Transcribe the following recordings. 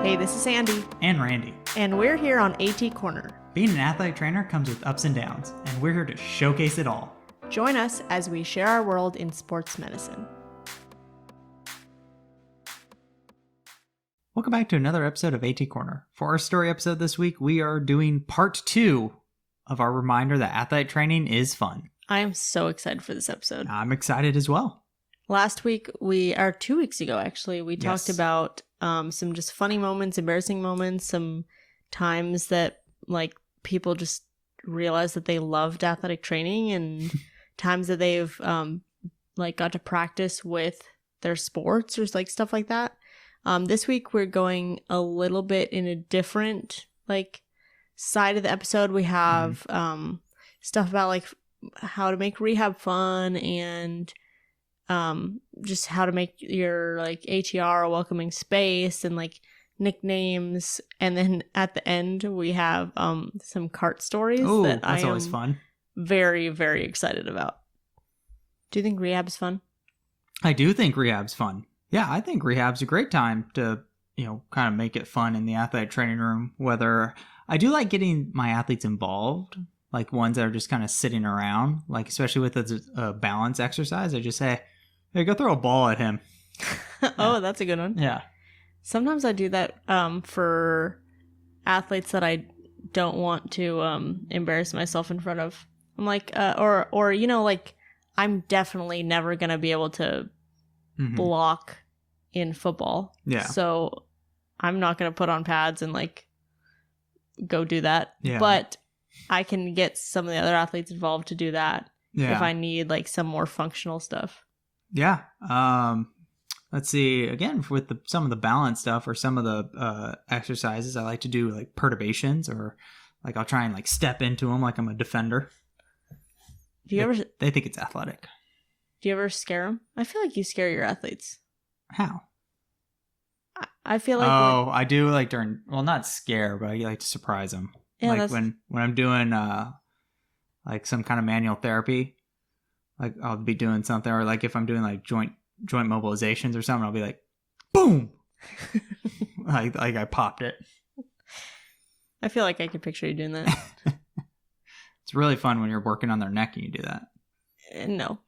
Hey, this is Sandy. And Randy. And we're here on AT Corner. Being an athletic trainer comes with ups and downs, and we're here to showcase it all. Join us as we share our world in sports medicine. Welcome back to another episode of AT Corner. For our story episode this week, we are doing part 2 of our reminder that athletic training is fun. I am so excited for this episode. I'm excited as well. Last week, 2 weeks ago actually, we talked about some just funny moments, embarrassing moments, some times that like people just realized that they loved athletic training and times that they've got to practice with their sports or like stuff like that. This week we're going a little bit in a different side of the episode. We have stuff about like how to make rehab fun and just how to make your ATR a welcoming space and like nicknames. And then at the end we have some cart stories. Oh, that's always fun. Very, very excited about. Do you think rehab's fun? I do think rehab's fun. Yeah, I think rehab's a great time to, kind of make it fun in the athletic training room. Whether I do like getting my athletes involved, like ones that are just kind of sitting around, like especially with a balance exercise. I just say, hey, go throw a ball at him. Oh, that's a good one. Yeah. Sometimes I do that for athletes that I don't want to embarrass myself in front of. I'm like, I'm definitely never going to be able to block in football. Yeah. So I'm not going to put on pads and go do that. Yeah. But I can get some of the other athletes involved to do that if I need some more functional stuff. Yeah. Let's see. Again, with some of the balance stuff or some of the exercises, I like to do perturbations or I'll try and step into them like I'm a defender. They think it's athletic. Do you ever scare them? I feel like you scare your athletes. How? I feel like... Oh, I do during... Well, not scare, but I like to surprise them. Yeah, when I'm doing some kind of manual therapy, I'll be doing something, or if I'm doing joint mobilizations or something, I'll be like, boom! I popped it. I feel like I could picture you doing that. It's really fun when you're working on their neck and you do that. No.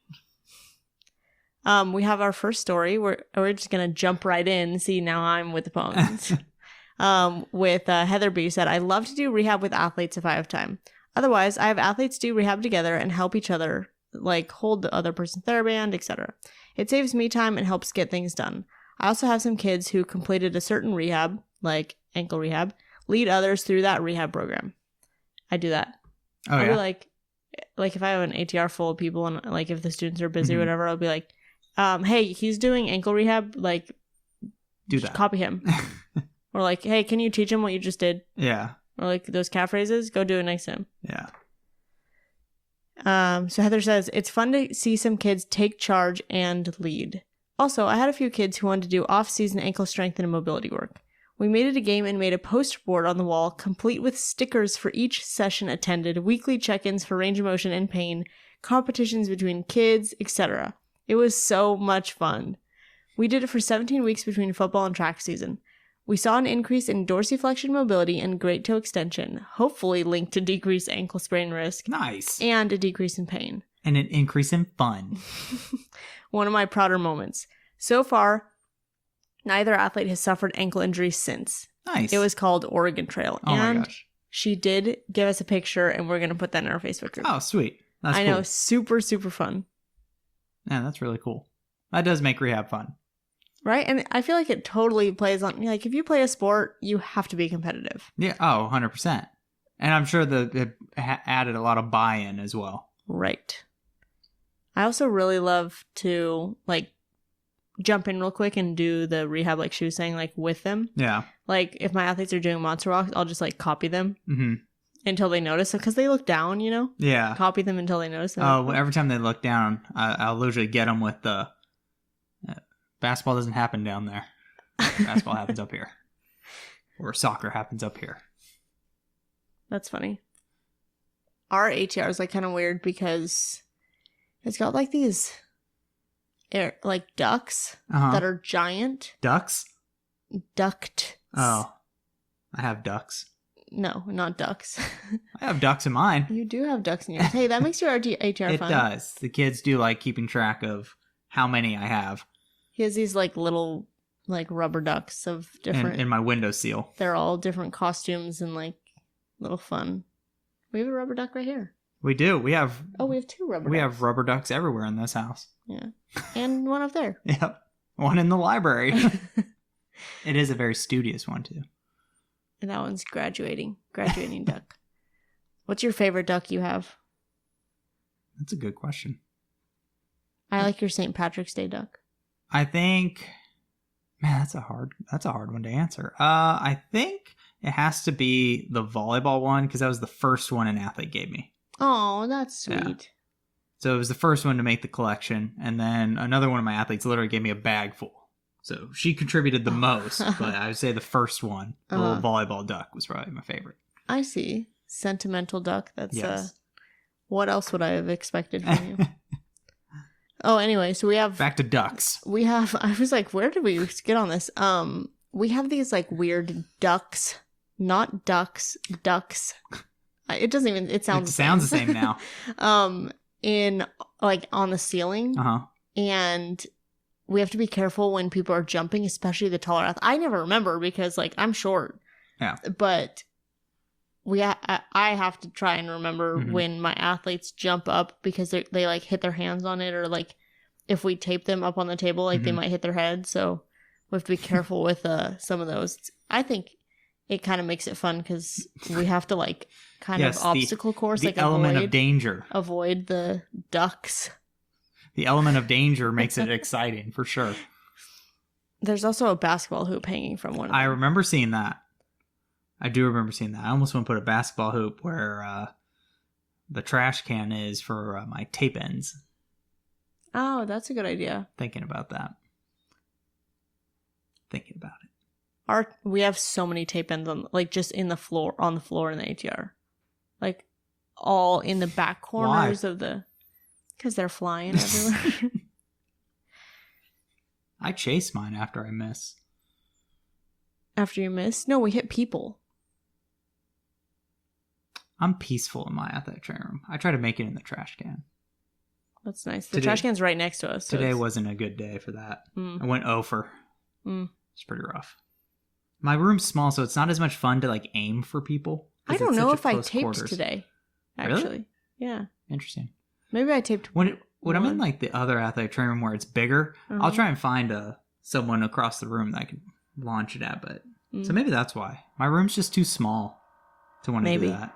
We have our first story. We're just going to jump right in. See, now I'm with the phones. With Heather B. said, I love to do rehab with athletes if I have time. Otherwise, I have athletes do rehab together and help each other, hold the other person's TheraBand, etc. It saves me time and helps get things done. I also have some kids who completed a certain rehab, like ankle rehab, lead others through that rehab program. I do that. Oh, I'll yeah? be if I have an ATR full of people and if the students are busy or whatever, I'll be like, hey, he's doing ankle rehab, do that. Copy him. Or hey, can you teach him what you just did? Yeah. Or those calf raises, go do it next to him. Yeah. So Heather says, it's fun to see some kids take charge and lead. Also, I had a few kids who wanted to do off-season ankle strength and mobility work. We made it a game and made a poster board on the wall, complete with stickers for each session attended, weekly check-ins for range of motion and pain, competitions between kids, etc. It was so much fun. We did it for 17 weeks between football and track season. We saw an increase in dorsiflexion mobility and great toe extension, hopefully linked to decreased ankle sprain risk. Nice. And a decrease in pain. And an increase in fun. One of my prouder moments. So far, neither athlete has suffered ankle injuries since. Nice. It was called Oregon Trail. Oh my gosh. She did give us a picture, and we're going to put that in our Facebook group. Oh, sweet. That's cool. I know, super, super fun. Yeah, that's really cool. That does make rehab fun. Right? And I feel like it totally plays on, if you play a sport, you have to be competitive. Yeah. Oh, 100%. And I'm sure that it added a lot of buy-in as well. Right. I also really love to, jump in real quick and do the rehab, she was saying, with them. Yeah. If my athletes are doing monster walks, I'll just, copy them until they notice. Because they look down, Yeah. Copy them until they notice. Oh, every time they look down, I'll usually get them with the... basketball doesn't happen down there. Basketball happens up here. Or soccer happens up here. That's funny. Our ATR is kind of weird because it's got these ducks that are giant. Ducks? Ducked. Oh, I have ducks. No, not ducks. I have ducks in mine. You do have ducks in yours. Hey, that makes your HR fun. It does. The kids do like keeping track of how many I have. He has these like little like rubber ducks of different. In my windowsill. They're all different costumes and like little fun. We have a rubber duck right here. We do. We have. Oh, we have 2 rubber ducks. We have rubber ducks everywhere in this house. Yeah, and one up there. Yep, one in the library. It is a very studious one too. And that one's graduating duck. What's your favorite duck you have? That's a good question. I like your St. Patrick's Day duck. I think, man, that's a hard one to answer. I think it has to be the volleyball one because that was the first one an athlete gave me. Oh, that's sweet. Yeah. So it was the first one to make the collection, and then another one of my athletes literally gave me a bag full. So she contributed the most, but I would say the first one, the little volleyball duck, was probably my favorite. I see. Sentimental duck. That's yes. What else would I have expected from you? Oh, anyway, so we have back to ducks. I was like, where did we get on this? We have these like weird ducks, not ducks, ducks. It doesn't even. It sounds the same now. In like on the ceiling, and we have to be careful when people are jumping, especially the taller athletes. I never remember because like I'm short. Yeah. But I have to try and remember when my athletes jump up because they like hit their hands on it, or like if we tape them up on the table, like they might hit their head. So we have to be careful with some of those. I think it kind of makes it fun because we have to like kind of obstacle course, the like element of danger. Avoid the ducks. The element of danger makes it exciting for sure. There's also a basketball hoop hanging from one of them. I remember seeing that. I do remember seeing that. I almost want to put a basketball hoop where the trash can is for my tape ends. Oh, that's a good idea. Thinking about that. Thinking about it. We have so many tape ends on just in the floor in the ATR. Like all in the back corners of the because they're flying everywhere. I chase mine after I miss. After you miss? No, we hit people. I'm peaceful in my athletic training room. I try to make it in the trash can. That's nice. The trash can's right next to us. So today wasn't a good day for that. I went over. It's pretty rough. My room's small, so it's not as much fun to like aim for people. I don't know if I taped today. Actually, really? Yeah. Interesting. Maybe I taped. When I'm in like the other athletic training room where it's bigger, I'll try and find someone across the room that I can launch it at. But so maybe that's why my room's just too small to want to do that.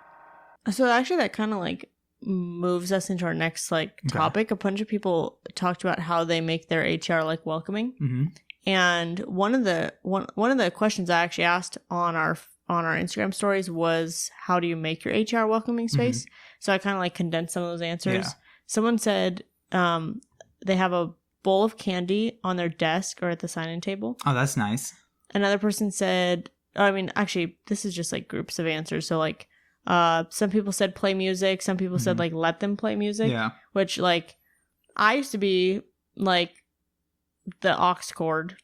So actually, that kind of like moves us into our next like topic. A bunch of people talked about how they make their HR like welcoming. And one of the questions I actually asked on our Instagram stories was, how do you make your HR welcoming space? So I kind of like condensed some of those answers. Yeah. Someone said they have a bowl of candy on their desk or at the sign-in table. Oh, that's nice. Another person said, actually, this is just like groups of answers. So like some people said play music. Some people said like let them play music. Yeah. Which like I used to be like the aux cord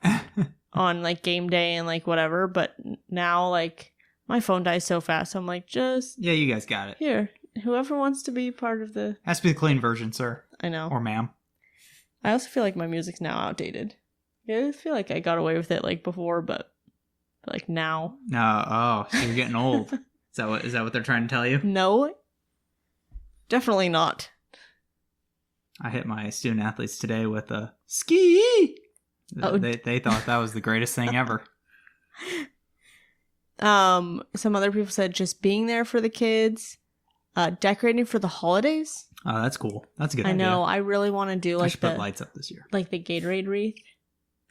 on like game day and like whatever, but now like my phone dies so fast, so I'm like, just you guys got it here, whoever wants to be part of the has to be the clean version, sir. I know, or ma'am. I also feel like my music's now outdated. I feel like I got away with it like before, but like now so you're getting old. Is that what they're trying to tell you? No, definitely not. I hit my student athletes today with a ski. Oh. They thought that was the greatest thing ever. Some other people said just being there for the kids, decorating for the holidays. Oh, that's cool. That's a good idea. I know. I really want to do like put lights up this year, like the Gatorade wreath.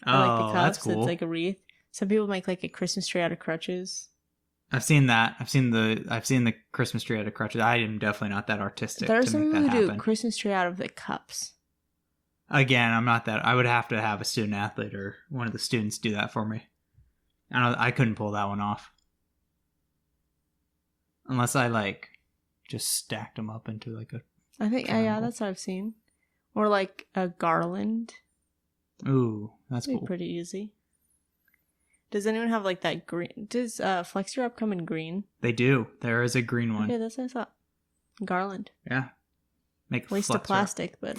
Oh, like the cups. That's cool. It's like a wreath. Some people make like a Christmas tree out of crutches. I've seen that. I've seen the Christmas tree out of crutches. I am definitely not that artistic. There are some people who do Christmas tree out of the cups. Again, I'm not that. I would have to have a student athlete or one of the students do that for me. I couldn't pull that one off unless I like just stacked them up into like a. I think triangle. That's what I've seen, or like a garland. Ooh, that's cool. Pretty easy. Does anyone have like that green? Does Flex Your Up come in green? They do. There is a green one. Okay, that's what I thought. Garland. Yeah. Make Waste of plastic, but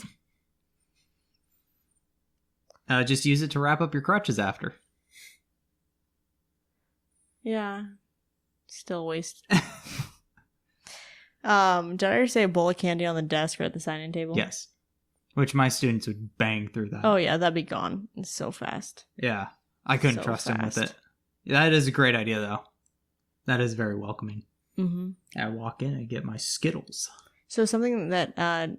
just use it to wrap up your crutches after. Yeah. Still waste. Did I ever say a bowl of candy on the desk or at the sign-in table? Yes. Which my students would bang through that. Oh, yeah, that'd be gone. It's so fast. Yeah. I couldn't trust them with it. That is a great idea, though. That is very welcoming. Mm-hmm. I walk in and get my Skittles. So something that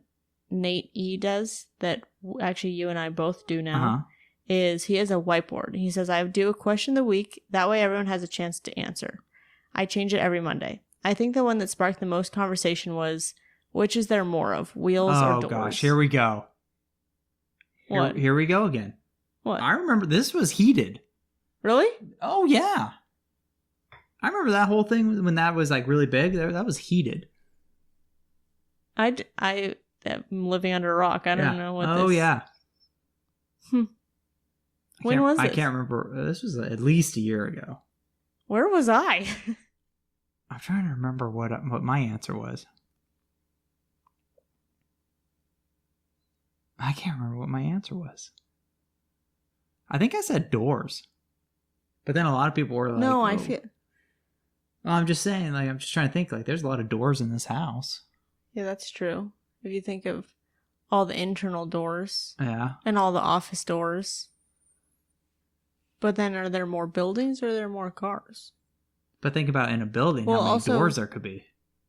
Nate E does that actually you and I both do now is he has a whiteboard. He says, I do a question of the week. That way everyone has a chance to answer. I change it every Monday. I think the one that sparked the most conversation was, which is there more of, wheels or doors? Oh, gosh. Here we go. What? Here we go again. What? I remember this was heated. Really? Oh, yeah. I remember that whole thing when that was like really big. That was heated. I am living under a rock. I don't know what this... Oh, yeah. When was this? I can't remember. This was at least a year ago. Where was I? I'm trying to remember what my answer was. I can't remember what my answer was. I think I said doors. But then a lot of people were like... No, I feel... Well, I'm just saying, like, I'm just trying to think, like, there's a lot of doors in this house. Yeah, that's true. If you think of all the internal doors. Yeah. And all the office doors. But then are there more buildings or are there more cars? But think about in a building, how many doors there could be.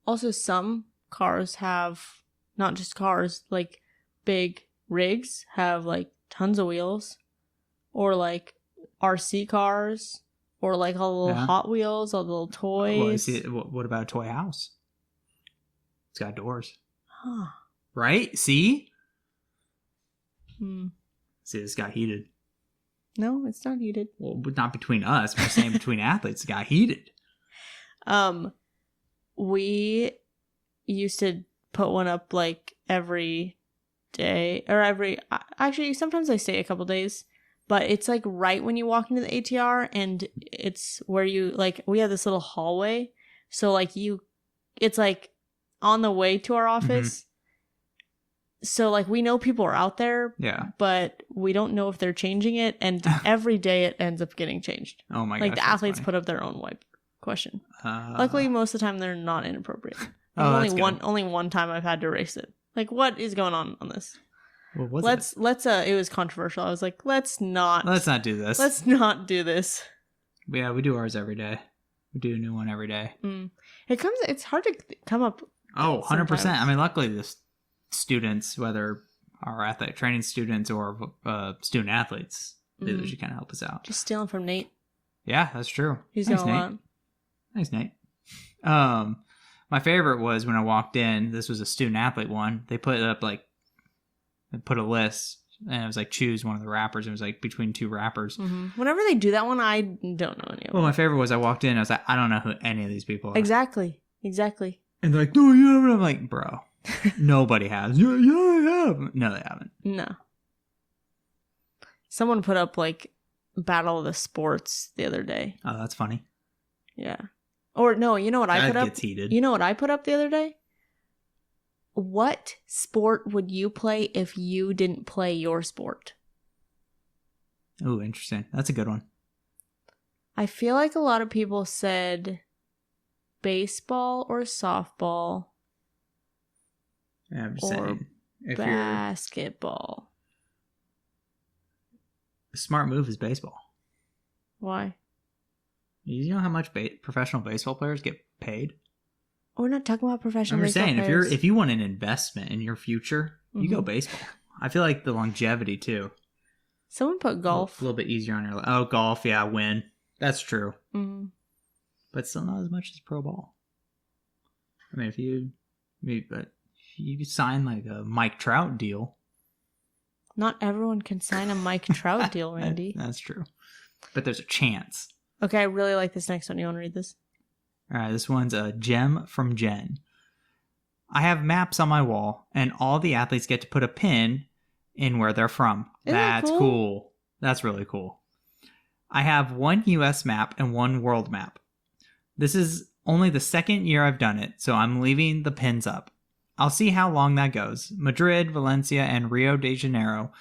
Also, some cars have, not just cars, like big rigs have like tons of wheels. Or like RC cars. Or like all the little Hot Wheels, all the little toys. What about a toy house? It's got doors. Huh. Right? See? Hmm. See, this got heated. No, it's not heated. Well, not between us. We're saying between athletes, it got heated. We used to put one up like every day. Or actually, sometimes I stay a couple days. But it's like right when you walk into the ATR and it's where you like, we have this little hallway. So like it's like on the way to our office. Mm-hmm. So like we know people are out there. Yeah. But we don't know if they're changing it. And every day it ends up getting changed. Oh my god. Like the athletes put up their own wipe question. Luckily, most of the time they're not inappropriate. Only one time I've had to erase it. Like what is going on this? Let's it was controversial. I was like, let's not do this. Let's not do this. Yeah, we do ours every day. We do a new one every day. It's hard to come up. Oh, 100%. I mean, luckily the students, whether our athletic training students or student athletes, they usually kind of help us out. Just stealing from Nate. Yeah, that's true. He's got a lot. Thanks, Nate. My favorite was when I walked in, this was a student athlete one. They put up like, put a list, and it was like choose one of the rappers. It was like between two rappers. Mm-hmm. Whenever they do that one, I don't know any of them. Well, my favorite was I walked in, I was like, I don't know who any of these people are. Exactly. And they're like, no, you haven't. I'm like, bro, nobody has. Yeah, I have. No, they haven't. No. Someone put up like Battle of the Sports the other day. Oh, that's funny. Yeah. Or no, you know what I put up? That gets heated. You know what I put up the other day? What sport would you play if you didn't play your sport? Oh, interesting. That's a good one. I feel like a lot of people said baseball or softball. Yeah, I'm just saying. If basketball. A smart move is baseball. Why? You know how much professional baseball players get paid? We're not talking about professional baseball players. I'm players. saying, if you want an investment in your future, you go baseball. I feel like the longevity, too. Someone put golf. A little bit easier on your life. Oh, golf, yeah, win. That's true. Mm-hmm. But still not as much as pro ball. I mean, if you sign like a Mike Trout deal. Not everyone can sign a Mike Trout deal, Randy. That's true. But there's a chance. Okay, I really like this next one. You want to read this? All right, this one's a gem from Jen. I have maps on my wall, and all the athletes get to put a pin in where they're from. Isn't that cool? That's really cool. I have one US map and one world map. This is only the second year I've done it, so I'm leaving the pins up. I'll see how long that goes. Madrid, Valencia, and Rio de Janeiro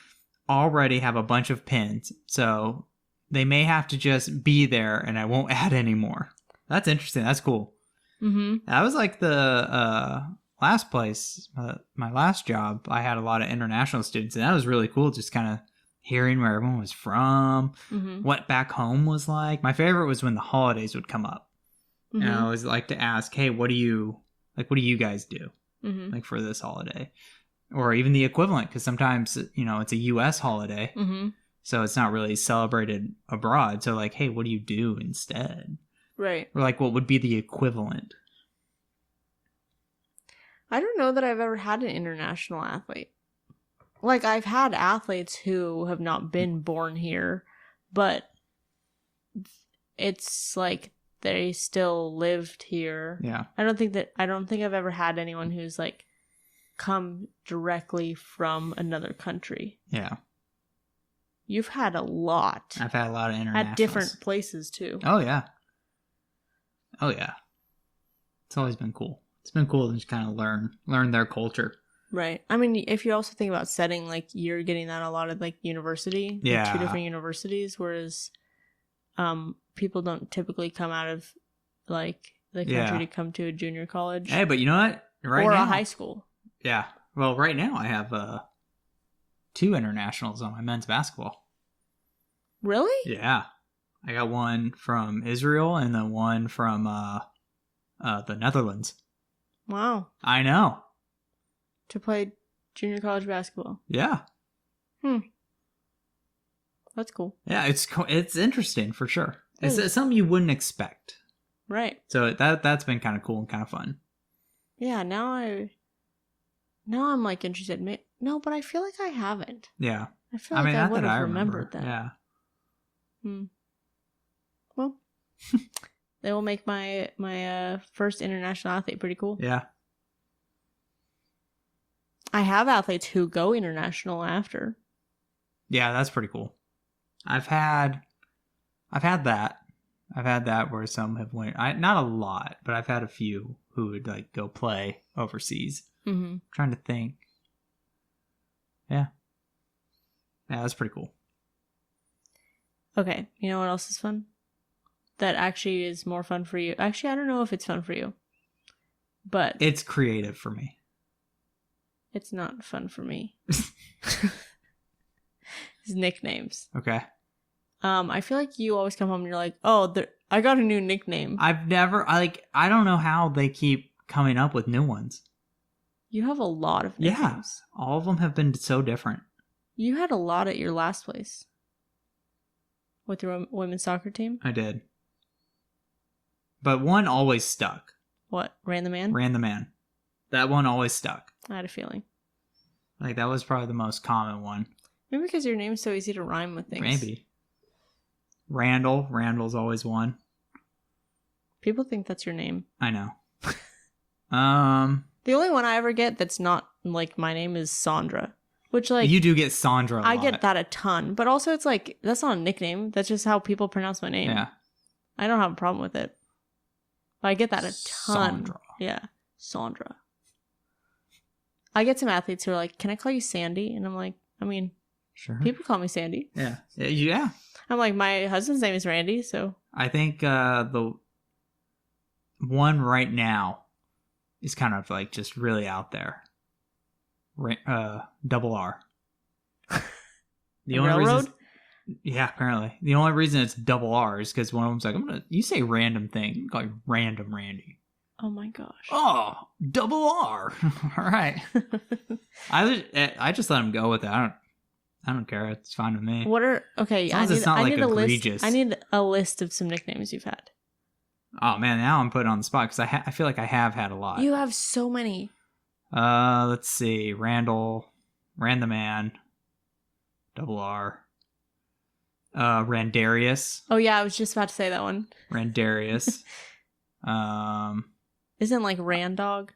already have a bunch of pins, so they may have to just be there and I won't add any more. That's interesting. That's cool. That was like the last place, my last job, I had a lot of international students, and that was really cool, just kind of hearing where everyone was from, what back home was like. My favorite was when the holidays would come up. And I always like to ask, hey, what do you guys do like for this holiday? Or even the equivalent, because sometimes, it's a U.S. holiday, so it's not really celebrated abroad. So like, hey, what do you do instead? Right. Or like, what would be the equivalent? I don't know that I've ever had an international athlete. Like, I've had athletes who have not been born here, but it's like they still lived here. Yeah. I don't think I've ever had anyone who's like come directly from another country. Yeah. You've had a lot. I've had a lot of internationals. At different places, too. Oh, yeah. Oh, yeah. It's always been cool. It's been cool to just kind of learn their culture. Right. I mean, if you also think about setting, like, you're getting that a lot of, like, university. Yeah. Like 2 different universities, whereas people don't typically come out of, like, the country to come to a junior college. Hey, but you know what? Right or now, a high school. Yeah. Well, right now I have 2 internationals on my men's basketball. Really? Yeah. I got one from Israel and then one from the Netherlands. Wow. I know. To play junior college basketball. Yeah. That's cool. Yeah, it's interesting for sure. It's something you wouldn't expect. Right. So that's been kind of cool and kind of fun. Yeah, now I'm like interested. No, but I feel like I haven't. Yeah. I feel like I would have remembered that. Yeah. Well, they will make my first international athlete pretty cool. Yeah. I have athletes who go international after. Yeah, that's pretty cool. I've had that. I've had that where some have went. Not a lot, but I've had a few who would like go play overseas. I'm trying to think. Yeah. Yeah, that's pretty cool. Okay, you know what else is fun? That actually is more fun for you. Actually, I don't know if it's fun for you, but it's creative for me. It's not fun for me. His nicknames. Okay. I feel like you always come home and you're like, oh, I got a new nickname. I've never, I don't know how they keep coming up with new ones. You have a lot of nicknames. Yeah. All of them have been so different. You had a lot at your last place. With your women's soccer team? I did. But one always stuck. What? Ran the Man? Ran the Man. That one always stuck. I had a feeling. Like, that was probably the most common one. Maybe because your name's so easy to rhyme with things. Maybe. Randall's always one. People think that's your name. I know. The only one I ever get that's not, like, my name is Sandra. Which, like... You do get Sandra a lot. I get that a ton. But also, it's like, that's not a nickname. That's just how people pronounce my name. Yeah. I don't have a problem with it. But I get that a ton. Sandra. Yeah. Sandra. I get some athletes who are like, can I call you Sandy? And I'm like, I mean... Sure. People call me Sandy. Yeah. Yeah. I'm like, my husband's name is Randy, so... I think the one right now is kind of like just really out there. Double R. The only Railroad? Yeah, apparently. The only reason it's double R is because one of them's like, you say random thing. I'm call you Random Randy. Oh my gosh. Oh, double R. All right. I just let him go with it. I don't care. It's fine with me. Okay, I need egregious. I need a list of some nicknames you've had. Oh man, now I'm put on the spot because I feel like I have had a lot. You have so many. Let's see. Randall, Ran the Man, double R. Randarius. Oh yeah, I was just about to say that one. Randarius. Isn't like Randog?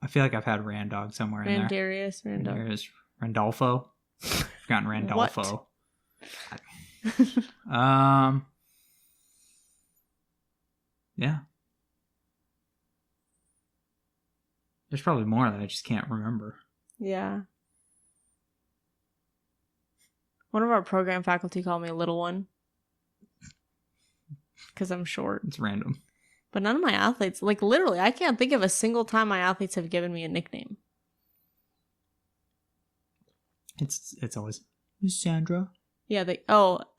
I feel like I've had Randog somewhere in there. Randarius, Randog. Randolfo. I've gotten Randolfo. Yeah. There's probably more that I just can't remember. Yeah. One of our program faculty called me Little One. Because I'm short. It's random. But none of my athletes, like literally, I can't think of a single time my athletes have given me a nickname. It's always Miss Sandra. Yeah,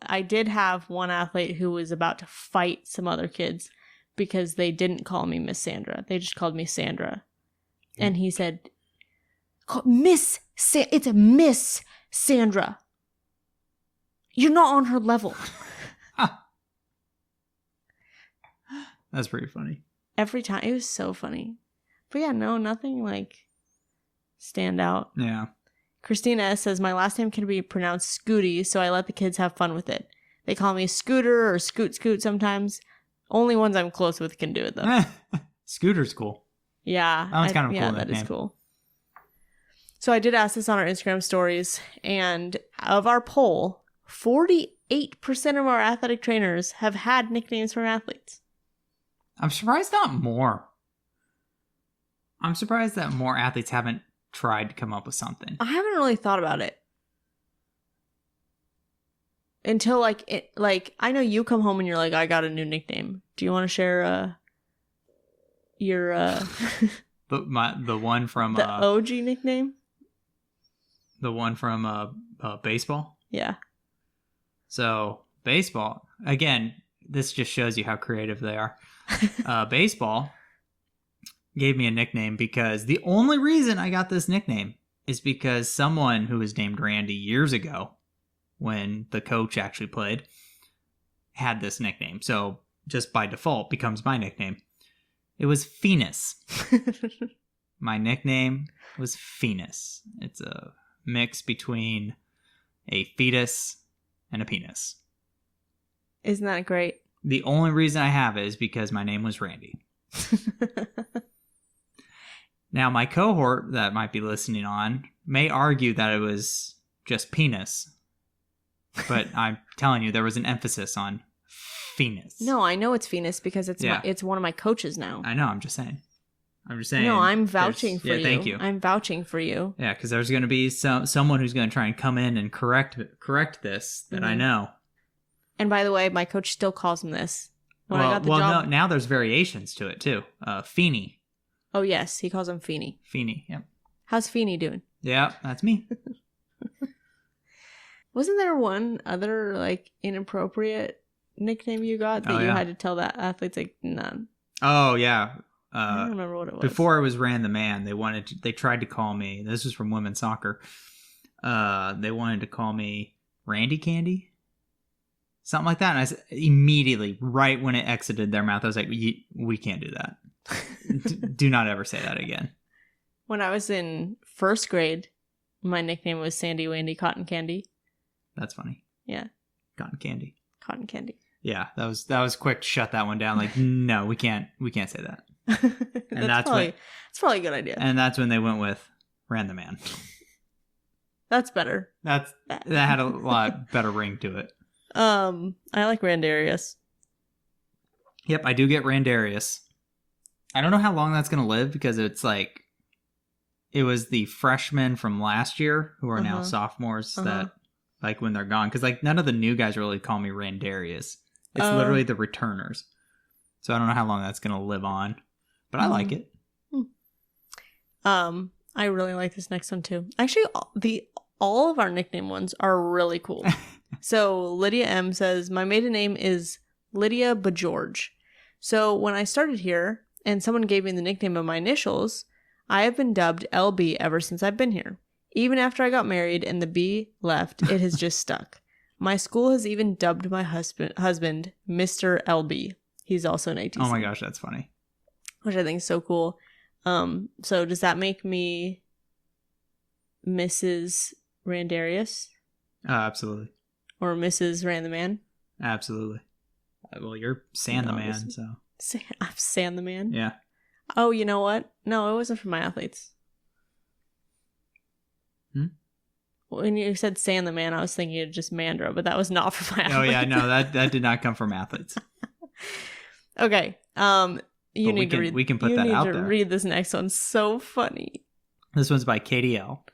I did have one athlete who was about to fight some other kids because they didn't call me Miss Sandra. They just called me Sandra. Yeah. And he said, it's a Miss Sandra. You're not on her level. That's pretty funny. Every time. It was so funny. But yeah, no, nothing like stand out. Yeah. Christina S says, my last name can be pronounced Scooty, so I let the kids have fun with it. They call me Scooter or Scoot sometimes. Only ones I'm close with can do it, though. Scooter's cool. Yeah. That's kind of cool. Yeah, that is cool. So I did ask this on our Instagram stories, and of our poll, 48% of our athletic trainers have had nicknames from athletes. I'm surprised not more. I'm surprised that more athletes haven't tried to come up with something. I haven't really thought about it. Until I know you come home and you're like, I got a new nickname. Do you want to share your the one from the OG nickname? The one from baseball? Yeah. So, baseball, again, this just shows you how creative they are. Baseball gave me a nickname because the only reason I got this nickname is because someone who was named Randy years ago, when the coach actually played, had this nickname. So just by default becomes my nickname. It was Phoenix. My nickname was Phoenix. It's a mix between a fetus and a penis. Isn't that great? The only reason I have it is because my name was Randy. Now, my cohort that might be listening on may argue that it was just penis. But I'm telling you, there was an emphasis on Phoenix. No, I know it's Phoenix because it's one of my coaches now. I know, I'm just saying. No, I'm vouching for you. Yeah, thank you. I'm vouching for you. Yeah, because there's going to be someone who's going to try and come in and correct this that I know. And by the way, my coach still calls him this. I got the job. No, now there's variations to it too. Feeny. Oh yes, he calls him Feeny. Feeny, yep. How's Feeny doing? Yeah, that's me. Wasn't there one other inappropriate nickname you got that you had to tell that athletes none? Oh yeah. I don't remember what it was. Before I was Ran the Man, they tried to call me. This was from women's soccer. They wanted to call me Randy Candy. Something like that. And I said, immediately, right when it exited their mouth, I was like, we can't do that. Do not ever say that again. When I was in first grade, my nickname was Sandy Wandy Cotton Candy. That's funny. Yeah. Cotton Candy. Cotton Candy. Yeah, that was quick to shut that one down. Like, no, we can't say that. And that's probably a good idea. And that's when they went with Ran the Man. That's better. That had a lot better ring to it. I like Randarius. Yep, I do get Randarius. I don't know how long that's going to live because it's it was the freshmen from last year who are now sophomores that when they're gone. Because none of the new guys really call me Randarius. It's literally the returners. So I don't know how long that's going to live on. But I like it. I really like this next one too. Actually, all of our nickname ones are really cool. So Lidia M says, my maiden name is Lidia Bajorge. So when I started here and someone gave me the nickname of my initials, I have been dubbed LB ever since I've been here. Even after I got married and the B left, it has just stuck. My school has even dubbed my husband Mr. LB. He's also an ATC. Oh my gosh, that's funny. Which I think is so cool. So does that make me Mrs. Randarius? Absolutely. Or Mrs. Ran the Man? Absolutely. Well, you're San the Man, so. I'm San the Man? Yeah. Oh, you know what? No, it wasn't for my athletes. When you said Sand the Man, I was thinking of just Mandra, but that was not for my athlete. Oh yeah, no, that did not come from athletes. Okay. You need to read. We can put that out there. You need to read this next one. So funny. This one's by Kaite L.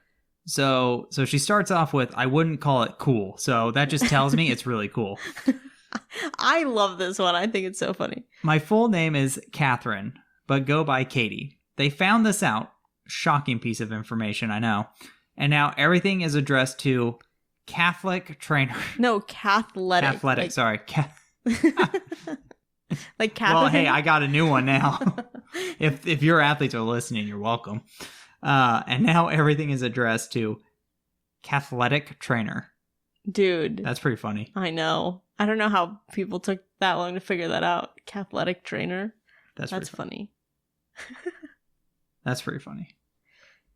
So she starts off with, I wouldn't call it cool. So that just tells me it's really cool. I love this one. I think it's so funny. My full name is Catherine, but go by Katie. They found this out. Shocking piece of information, I know. And now everything is addressed to Catholic trainer. No, Cathletic. Athletic, like, sorry. Like Catholic. Well, hey, I got a new one now. If your athletes are listening, you're welcome. And now everything is addressed to Cathletic trainer. Dude. That's pretty funny. I know. I don't know how people took that long to figure that out. Cathletic trainer. That's funny. That's pretty funny.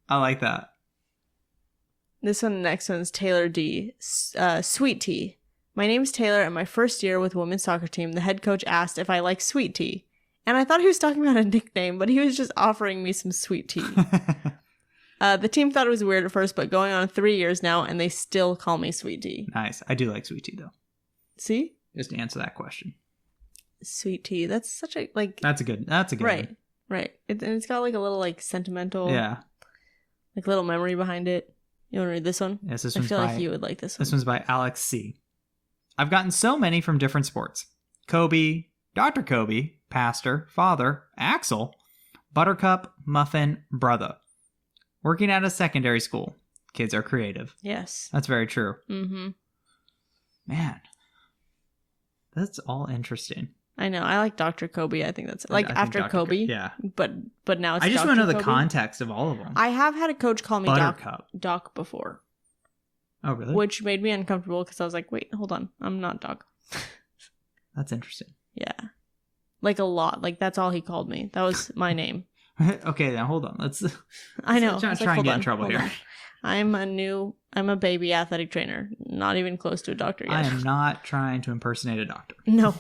I like that. This one, next one's Taylor D. Sweet tea. My name's Taylor, and my first year with women's soccer team, the head coach asked if I like sweet tea. And I thought he was talking about a nickname, but he was just offering me some sweet tea. The team thought it was weird at first, but going on 3 years now, and they still call me sweet tea. Nice. I do like sweet tea, though. See? Just to answer that question. Sweet tea. That's such a, like... That's a good right, one. Right. And it's got, like, a little, like, sentimental... Yeah. Like, little memory behind it. You want to read this one? Yes, this I one's feel like you would like this one. This one's by Alex C. I've gotten so many from different sports. Kobe, Dr. Kobe, Pastor, Father, Axel, Buttercup, Muffin, Brother. Working at a secondary school. Kids are creative. Yes. That's very true. Mm-hmm. Man. That's all interesting. I know. I like Dr. Kobe. I think that's like after Kobe. Yeah. But now it's I just want to know the context of all of them. I have had a coach call me Doc before. Oh, really? Which made me uncomfortable because I was like, wait, hold on. I'm not Doc. That's interesting. Yeah. Like a lot. Like that's all he called me. That was my name. Okay, now hold on. I know. Try and get in trouble here. I'm a baby athletic trainer. Not even close to a doctor yet. I am not trying to impersonate a doctor. No.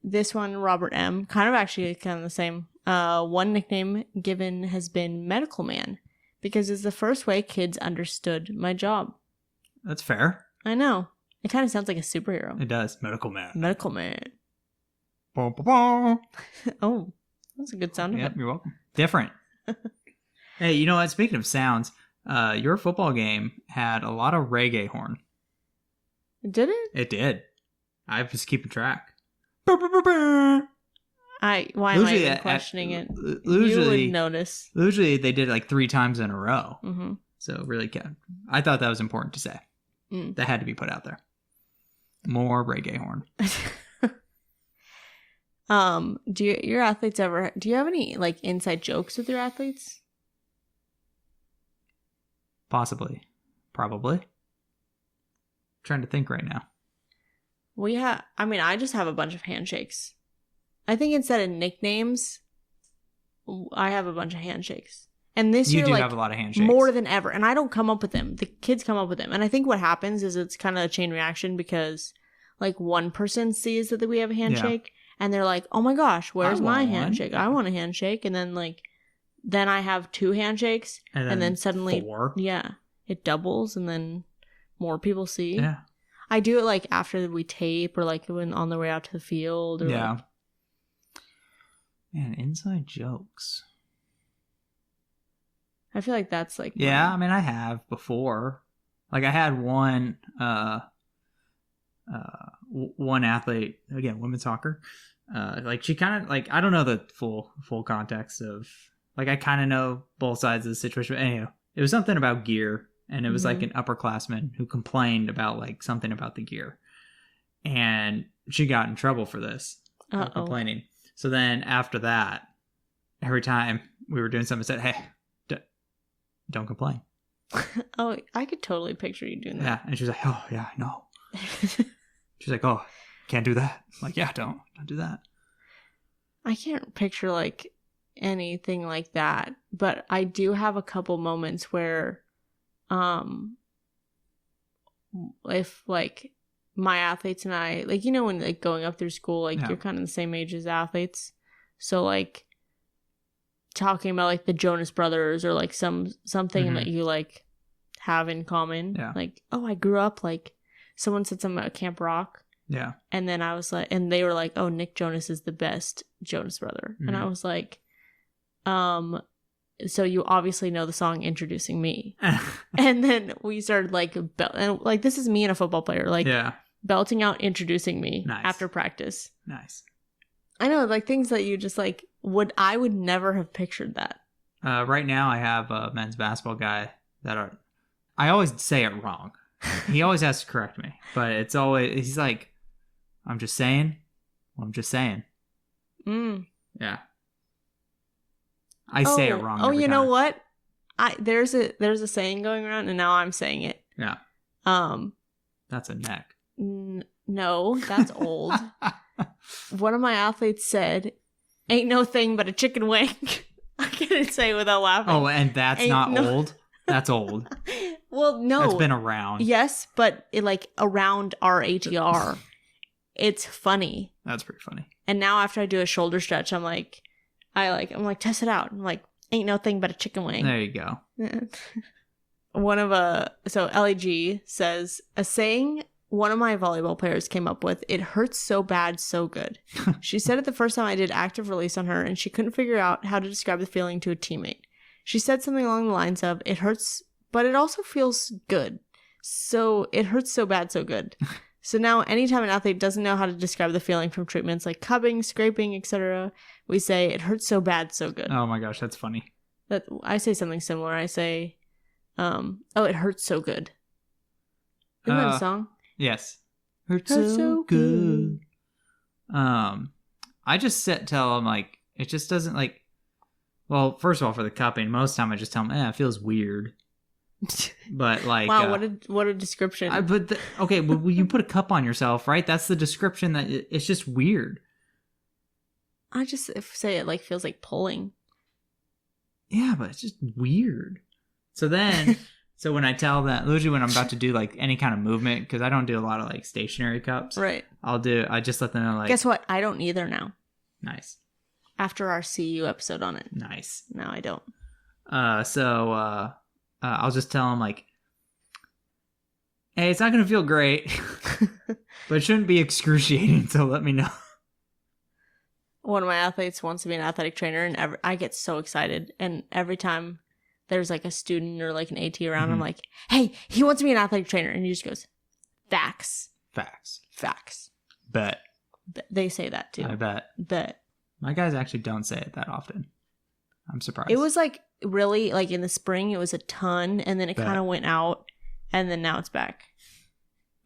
This one, Robert M. Kind of the same. One nickname given has been Medical Man because it's the first way kids understood my job. That's fair. I know. It kind of sounds like a superhero. It does. Medical Man. Medical Man. Boom, boom, boom. Oh, that's a good sound effect. Yep, you're welcome. Different. Hey, you know what? Speaking of sounds, your football game had a lot of reggae horn. Did it? It did. I was keeping track. Why am I even questioning it? Usually, you would notice. Usually they did it like 3 times in a row. Mm-hmm. So really, I thought that was important to say. That had to be put out there. More reggae horn. Do your athletes ever? Do you have any like inside jokes with your athletes? Possibly, probably. Trying to think right now. I just have a bunch of handshakes. I think instead of nicknames, I have a bunch of handshakes. And this year, you do have a lot of handshakes. More than ever. And I don't come up with them. The kids come up with them. And I think what happens is it's kind of a chain reaction because like one person sees that we have a handshake and they're like, oh my gosh, where's my handshake? I want a handshake. And then I have 2 handshakes and then suddenly 4. Yeah, it doubles and then more people see. Yeah. I do it like after we tape or like when on the way out to the field. Or yeah. Man, inside jokes. I feel like that's like... Yeah, I mean, I have before. Like, I had one athlete, again, women's soccer. Like, she kind of, like, I don't know the full context of... Like, I kind of know both sides of the situation. But anyhow, it was something about gear. And it was like an upperclassman who complained about, like, something about the gear. And she got in trouble for this. For complaining. So then, after that, every time we were doing something, I said, hey... Don't complain. Oh, I could totally picture you doing that. Yeah, and she's like, oh, yeah, I know. She's like, oh, can't do that. I'm like, yeah, don't do that. I can't picture, like, anything like that. But I do have a couple moments where, if, like, my athletes and I, like, you know, when, like, going up through school, like, you're kind of the same age as athletes. So, like, talking about like the Jonas Brothers or like something that you like have in common. Yeah. Like, oh, I grew up like someone said something about Camp Rock. Yeah. And then I was like, and they were like, oh, Nick Jonas is the best Jonas Brother. And I was like, so you obviously know the song Introducing Me. And then we started like, and like, this is me and a football player, like belting out Introducing Me after practice. Nice. I know, like things that you just like I would never have pictured that. Right now I have a men's basketball guy I always say it wrong. He always has to correct me, but he's like, I'm just saying. Yeah. I say it wrong. Oh, you know what? There's a saying going around, and now I'm saying it. Yeah. That's a neck. No, that's old. One of my athletes said, "Ain't no thing but a chicken wing." I couldn't say it without laughing. Oh, and that's old. That's old. Well, no, that's been around. Yes, but it like around our ATR. It's funny. That's pretty funny. And now after I do a shoulder stretch, I'm like, test it out. I'm like, ain't no thing but a chicken wing. There you go. So Ely G says, a saying one of my volleyball players came up with, it hurts so bad, so good. She said it the first time I did active release on her, and she couldn't figure out how to describe the feeling to a teammate. She said something along the lines of, it hurts, but it also feels good. So it hurts so bad, so good. So now anytime an athlete doesn't know how to describe the feeling from treatments like cupping, scraping, etc., we say, it hurts so bad, so good. Oh my gosh, that's funny. I say something similar. I say, it hurts so good. Isn't that a song? Yes. Hurts so good. I just tell them, like, it just doesn't, like, well, first of all, for the cupping, most of the time I just tell them, it feels weird. But like, wow, what a description. Okay, but you put a cup on yourself, right? That's the description. That it's just weird. I just say it like feels like pulling. Yeah, but it's just weird. So then, when I tell that, usually when I'm about to do like any kind of movement, because I don't do a lot of like stationary cups, right? I just let them know, like, guess what? I don't either now. Nice. After our CU episode on it. Nice. No, I don't. I'll just tell them, like, hey, it's not going to feel great, but it shouldn't be excruciating, so let me know. One of my athletes wants to be an athletic trainer, and I get so excited. And every time there's, like, a student or, like, an AT around, I'm like, hey, he wants to be an athletic trainer. And he just goes, facts. Bet. They say that, too. I bet. My guys actually don't say it that often. I'm surprised. It was, like, really, like, in the spring, it was a ton, and then it kind of went out, and then now it's back.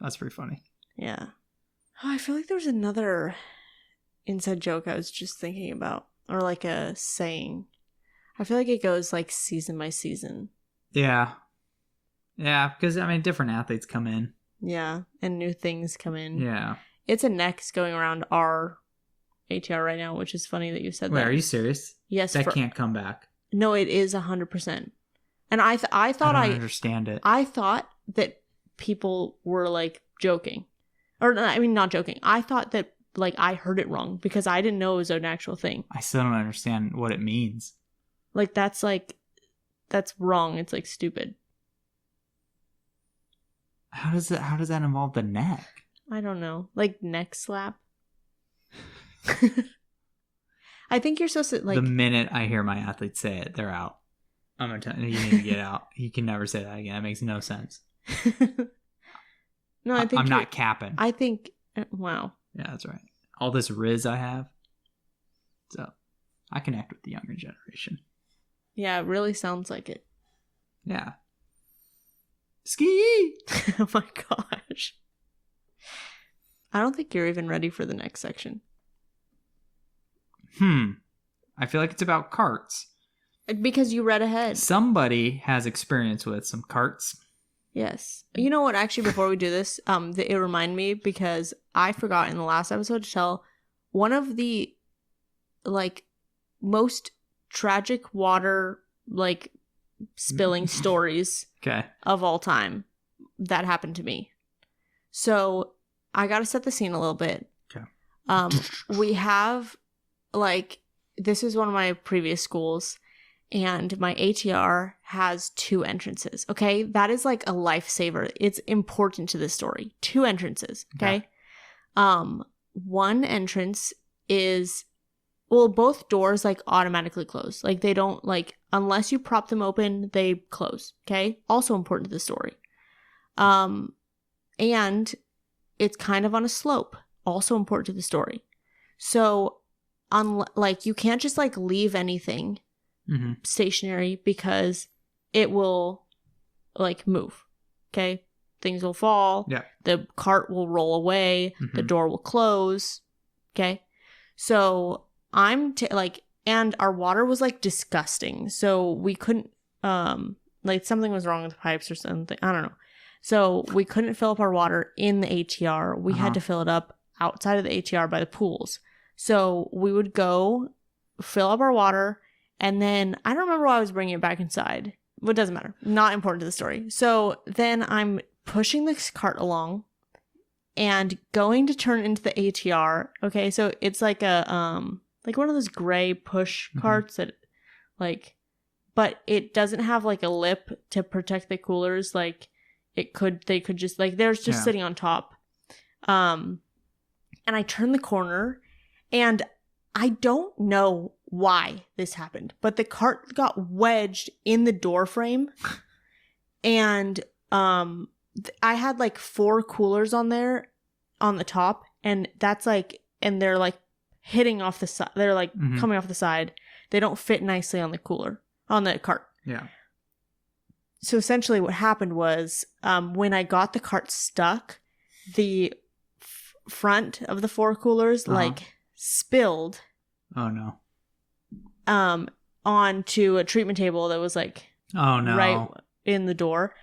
That's pretty funny. Yeah. Oh, I feel like there was another inside joke I was just thinking about, or, like, a saying. I feel like it goes, like, season by season. Yeah. Yeah, because, I mean, different athletes come in. Yeah, and new things come in. Yeah. It's a next going around our ATR right now, which is funny that you said that. Wait, are you serious? Yes. That can't come back. No, it is 100%. And I thought I don't understand it. I thought that people were like joking, or I mean, not joking. I thought that like I heard it wrong because I didn't know it was an actual thing. I still don't understand what it means. That's wrong. It's like stupid. How does that involve the neck? I don't know. Like neck slap. I think you're supposed to like. The minute I hear my athletes say it, they're out. I'm gonna tell you, you need to get out. You can never say that again. It makes no sense. No, I think I'm not capping. I think. Wow. Yeah, that's right. All this Riz I have, so I connect with the younger generation. Yeah, it really sounds like it. Yeah. Ski. Oh my gosh. I don't think you're even ready for the next section. I feel like it's about carts. Because you read ahead. Somebody has experience with some carts. Yes. You know what? Actually, before we do this, it reminded me because I forgot in the last episode to tell one of the like most tragic water like spilling stories of all time that happened to me. So I got to set the scene a little bit. Okay. We have like this is one of my previous schools, and my ATR has 2 entrances. Okay, that is like a lifesaver. It's important to this story. 2 entrances. Okay, one entrance is, well, both doors like automatically close. Like they don't, like, unless you prop them open, they close. Okay, also important to the story. And it's kind of on a slope. Also important to the story. So, like, you can't just like leave anything stationary because it will like move. Okay, things will fall. Yeah, the cart will roll away. The door will close. Okay, so I'm like, and our water was like disgusting. So we couldn't, like something was wrong with the pipes or something. I don't know. So we couldn't fill up our water in the ATR. We had to fill it up outside of the ATR by the pools. So we would go fill up our water, and then I don't remember why I was bringing it back inside. Well, it doesn't matter. Not important to the story. So then I'm pushing this cart along and going to turn into the ATR. Okay, so it's like a like one of those gray push carts that like, but it doesn't have like a lip to protect the coolers. Like they could just like, they're just sitting on top. And I turn the corner, and I don't know why this happened, but the cart got wedged in the door frame. And I had like 4 coolers on there on the top, and that's like, and they're like hitting off the side. They're like coming off the side. They don't fit nicely on the cart. Yeah. So essentially what happened was, when I got the cart stuck, the front of the 4 coolers like spilled. Oh no. Onto a treatment table that was like right in the door.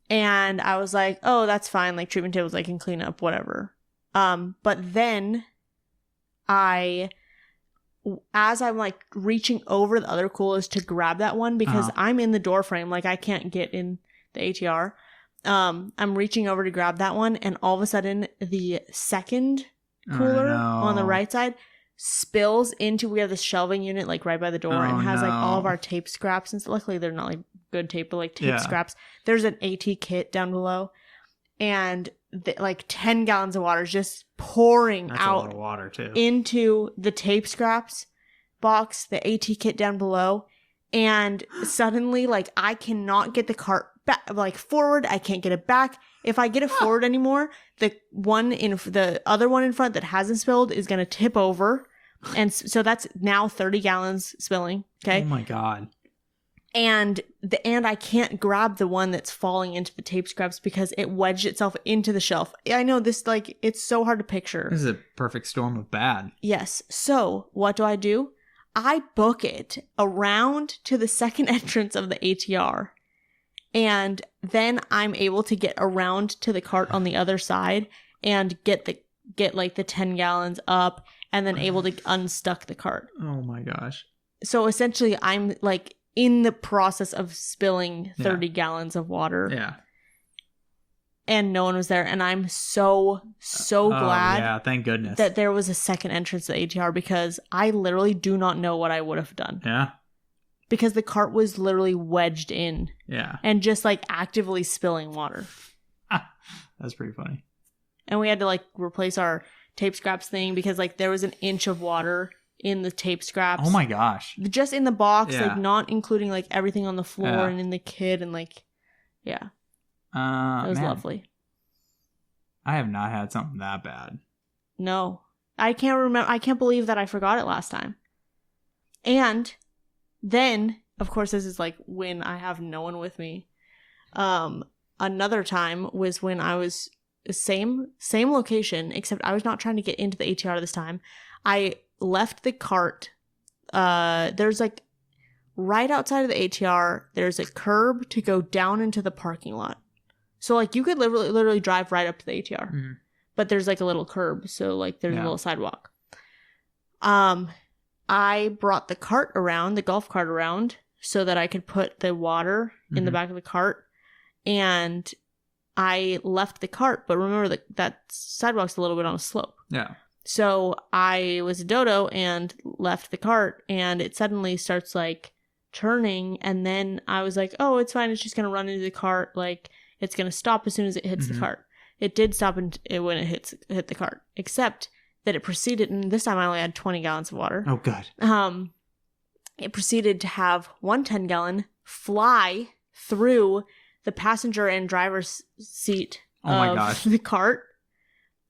And I was like, oh, that's fine. Like, treatment tables I can clean up, whatever. But then as I'm like reaching over the other coolers to grab that one, because I'm in the door frame, like I can't get in the ATR. I'm reaching over to grab that one, and all of a sudden the second cooler on the right side spills into, we have this shelving unit like right by the door, and has like all of our tape scraps, and luckily they're not like good tape, but like tape scraps. There's an AT kit down below, and like 10 gallons of water is just pouring out a lot of water too into the tape scraps box, the AT kit down below. And suddenly, like, I cannot get the cart back, like forward. I can't get it back. If I get it forward anymore, the other one in front that hasn't spilled is going to tip over. And so that's now 30 gallons spilling. Okay. Oh my God. And I can't grab the one that's falling into the tape scraps because it wedged itself into the shelf. I know this, like, it's so hard to picture. This is a perfect storm of bad. Yes. So what do? I book it around to the second entrance of the ATR. And then I'm able to get around to the cart on the other side and get like the 10 gallons up, and then able to unstuck the cart. Oh my gosh. So essentially I'm like in the process of spilling 30 gallons of water. Yeah. And no one was there. And I'm so glad. Yeah, thank goodness. That there was a second entrance to the ATR, because I literally do not know what I would have done. Yeah. Because the cart was literally wedged in. Yeah. And just like actively spilling water. That's pretty funny. And we had to like replace our tape scraps thing because like there was an inch of water in the tape scraps. Oh my gosh. Just in the box, like not including like everything on the floor and in the kit, and like, yeah. It was lovely. I have not had something that bad. No. I can't remember. I can't believe that I forgot it last time. And then, of course, this is like when I have no one with me. Another time was when I was same location, except I was not trying to get into the ATR this time. I left the cart. There's like right outside of the ATR, there's a curb to go down into the parking lot. So like you could literally drive right up to the ATR. Mm-hmm. But there's like a little curb, so like there's a little sidewalk. I brought the cart around, the golf cart around, so that I could put the water in the back of the cart. And I left the cart, but remember that sidewalk's a little bit on a slope. Yeah. So I was a dodo and left the cart, and it suddenly starts like turning, and then I was like, oh, it's fine, it's just gonna run into the cart, like it's gonna stop as soon as it hits the cart. It did stop when it hit the cart, except that it proceeded, and this time I only had 20 gallons of water. Oh, good. It proceeded to have 1 10-gallon fly through the passenger and driver's seat of the cart,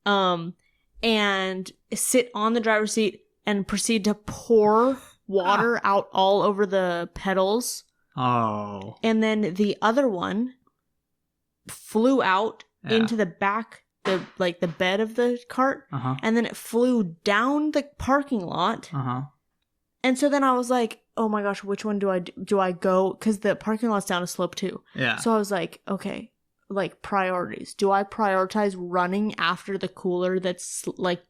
and sit on the driver's seat and proceed to pour water out all over the pedals. Oh. And then the other one flew out into the back, the bed of the cart, and then it flew down the parking lot. And so then I was like, oh my gosh, which one do I go? Because the parking lot's down a slope too. Yeah. So I was like, okay, like priorities. Do I prioritize running after the cooler that's like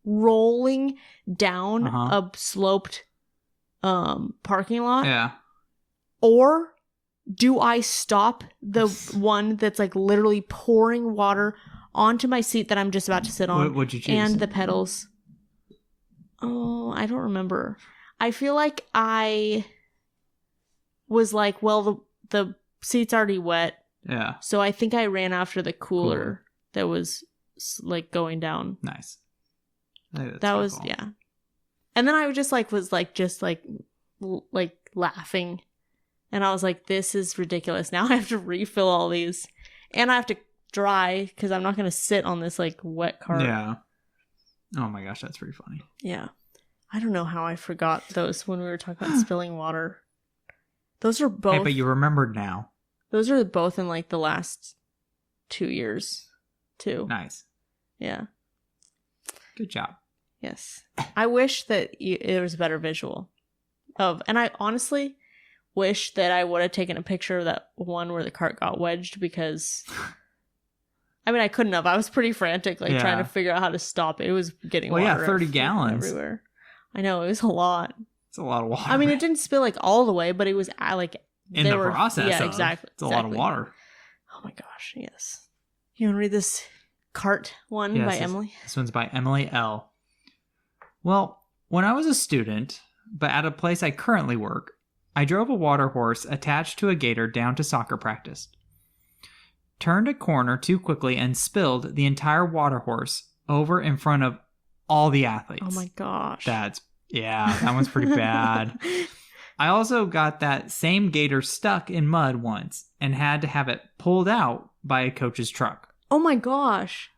rolling down a sloped parking lot? Yeah. Or do I stop the one that's like literally pouring water onto my seat that I'm just about to sit on? What'd you choose? And the pedals. Oh, I don't remember. I feel like I was like, well, the seat's already wet. Yeah. So I think I ran after the cooler that was like going down. Nice. That was cool. Yeah. And then I just was laughing. And I was like, this is ridiculous. Now I have to refill all these. And I have to dry because I'm not going to sit on this like wet cart. Yeah. Oh my gosh, that's pretty funny. Yeah. I don't know how I forgot those when we were talking about spilling water. Those are both. Hey, but you remembered now. Those are both in like the last 2 years, too. Nice. Yeah. Good job. Yes. I wish that there was a better visual of, and I honestly wish that I would have taken a picture of that one where the cart got wedged, because I mean, I couldn't have. I was pretty frantic, like trying to figure out how to stop it. It was getting water 30 gallons everywhere. I know, it was a lot. It's a lot of water. I mean, it didn't spill like all the way, but it was like in the process. Yeah, exactly. It's a lot of water. Oh my gosh, yes. You want to read this cart one by Emily? This one's by Ely L. Well, when I was a student, but at a place I currently work, I drove a water horse attached to a gator down to soccer practice. Turned a corner too quickly and spilled the entire water horse over in front of all the athletes. Oh my gosh. That one's pretty bad. I also got that same gator stuck in mud once and had to have it pulled out by a coach's truck. Oh my gosh.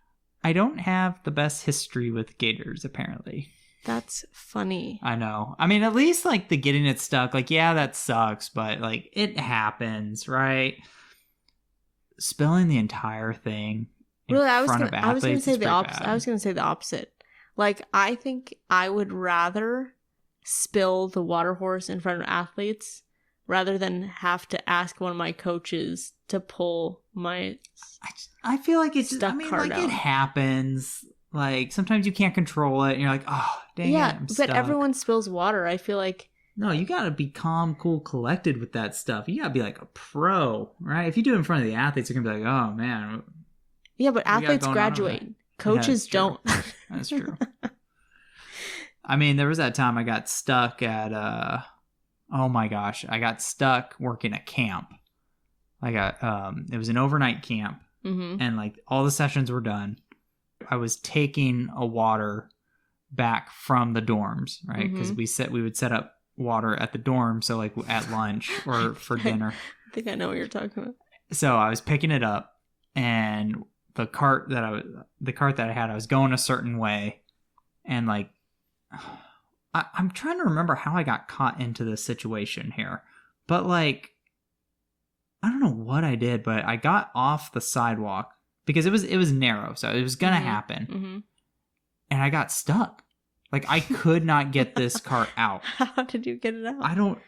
I don't have the best history with gators, apparently. That's funny. I know. I mean, at least like the getting it stuck, like, yeah, that sucks, but like it happens, right? Spilling the entire thing in front of athletes. I was going to say the opposite. I was going to say the opposite. Like, I think I would rather spill the water horse in front of athletes rather than have to ask one of my coaches to pull my I feel like it's stuck cart out. It happens. Like, sometimes you can't control it and you're like, oh, dang it, I'm stuck. But everyone spills water. I feel like... No, you got to be calm, cool, collected with that stuff. You got to be like a pro, right? If you do it in front of the athletes, you're going to be like, oh, man. Yeah, but athletes graduate. Coaches don't. That's true. I mean, there was that time I got stuck at, oh my gosh, I got stuck working at camp. I got, it was an overnight camp, and like all the sessions were done. I was taking a water back from the dorms, right? Because we would set up water at the dorm, so like at lunch or for dinner. I think I know what you're talking about. So I was picking it up, and the cart that I had, I was going a certain way, and like I'm trying to remember how I got caught into this situation here, but like I don't know what I did, but I got off the sidewalk because it was narrow, so it was gonna happen, and I got stuck. Like, I could not get this cart out. How did you get it out? I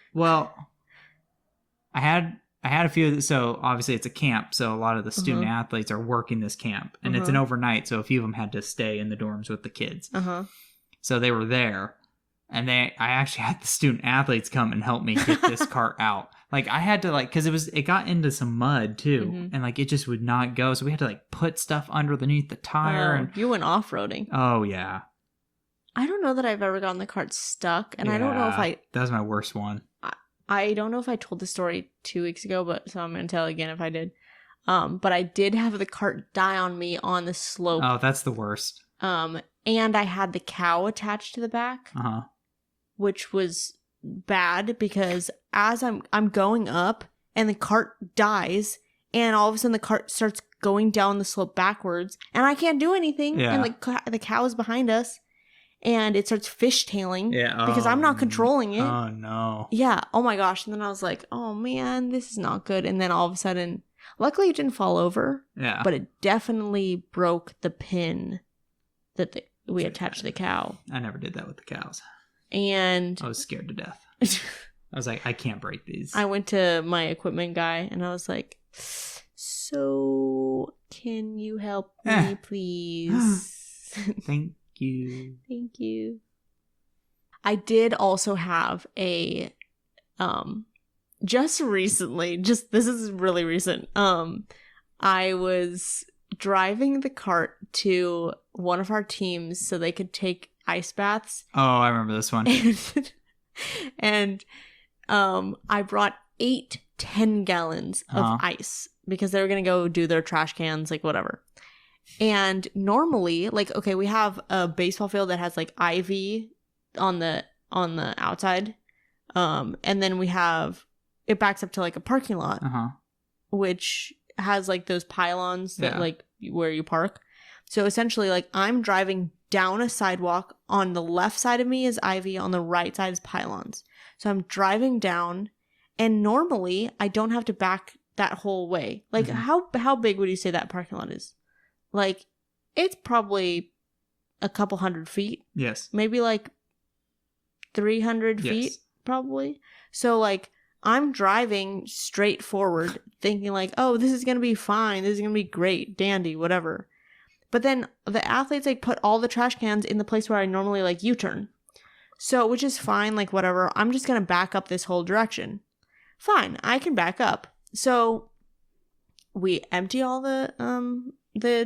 had a few, so obviously it's a camp, so a lot of the student athletes are working this camp, and it's an overnight, so a few of them had to stay in the dorms with the kids. So they were there, and I actually had the student athletes come and help me get this cart out. Like, I had to, like, because it got into some mud, too, and, like, it just would not go, so we had to, like, put stuff underneath the tire. And you went off-roading. Oh, yeah. I don't know that I've ever gotten the cart stuck, and I don't know if that was my worst one. I don't know if I told the story 2 weeks ago, but so I'm gonna tell again if I did. But I did have the cart die on me on the slope. Oh, that's the worst. And I had the cow attached to the back, which was bad because as I'm going up and the cart dies, and all of a sudden the cart starts going down the slope backwards, and I can't do anything, and the cow is behind us. And it starts fishtailing because I'm not controlling it. Oh, no. Yeah. Oh, my gosh. And then I was like, oh, man, this is not good. And then all of a sudden, luckily it didn't fall over. Yeah. But it definitely broke the pin that we attached to the cow. I never did that with the cows. And I was scared to death. I was like, I can't break these. I went to my equipment guy and I was like, so can you help me, please? Thank you. Thank you. I did also have a just recently, this is really recent. I was driving the cart to one of our teams so they could take ice baths. Oh, I remember this one. And I brought 8 10-gallons of ice because they were going to go do their trash cans, like whatever. And normally, like, okay, we have a baseball field that has like ivy on the outside. And then we have, it backs up to like a parking lot, which has like those pylons that like where you park. So essentially, like, I'm driving down a sidewalk. On the left side of me is ivy. On the right side is pylons. So I'm driving down, and normally I don't have to back that whole way. Like, how big would you say that parking lot is? Like, it's probably a couple hundred feet. Yes. Maybe like 300 feet, probably. So, like, I'm driving straight forward thinking like, oh, this is going to be fine. This is going to be great, dandy, whatever. But then the athletes, like, put all the trash cans in the place where I normally, like, U-turn. So, which is fine, like, whatever. I'm just going to back up this whole direction. Fine, I can back up. So, we empty all the